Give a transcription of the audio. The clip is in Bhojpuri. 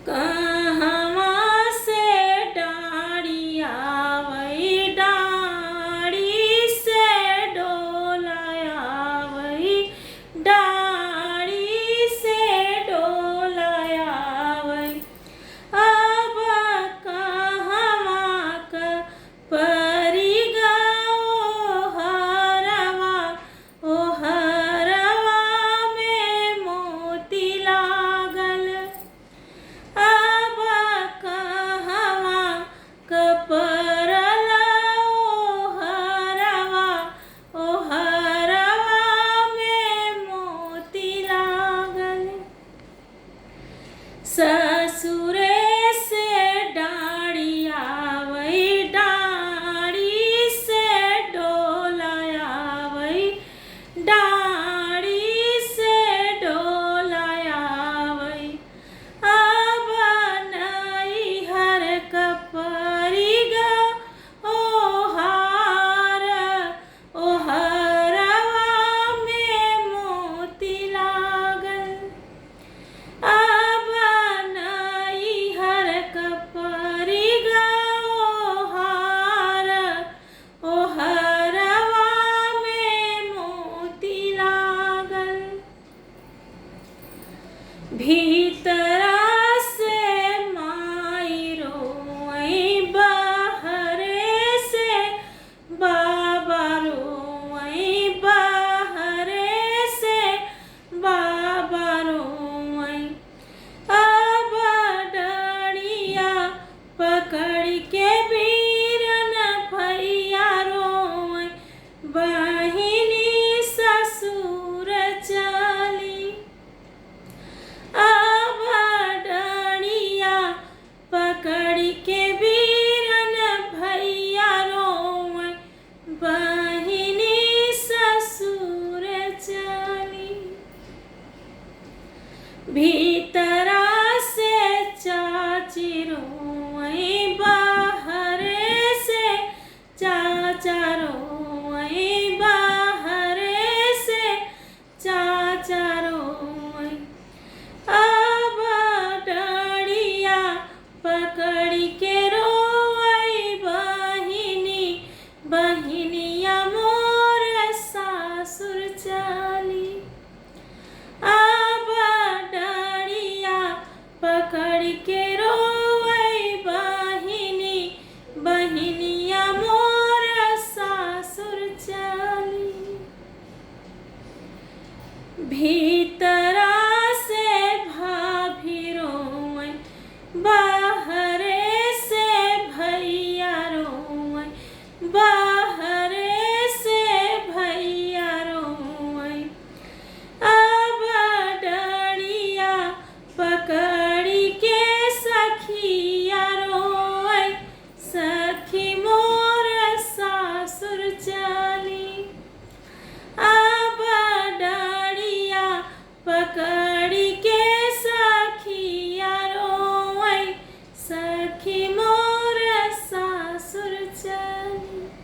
कहवा से डाड़ी आवई, डाड़ी से डोला आवई, डाड़ी से डोला आवई। अब कहवा क परी गो हरवा, ओ हरवा में मोती लागल। अब कहवा क परल ओ हरवा, ओ हरवा में मोती लागल। ससुरे से डाड़ी आवई, डाड़ी से डोला आवई, डाड़ी से डोला आवई। अब नैहर क परी गो हार, ओ हरवा में मोती लागल। अब नैहर क परी गो हार, ओ हरवा में मोती लागल। भीतरा से माई रोई, बहरे से बाबा रोई, बहरे से बाबा रोई। अब डरिया पकड़ के बीरन भैया रोई, बहिनी ससुर चली। अब डरिया पकड़ के बीरन भैया रोई, बहिनी ससुर चली। भीतर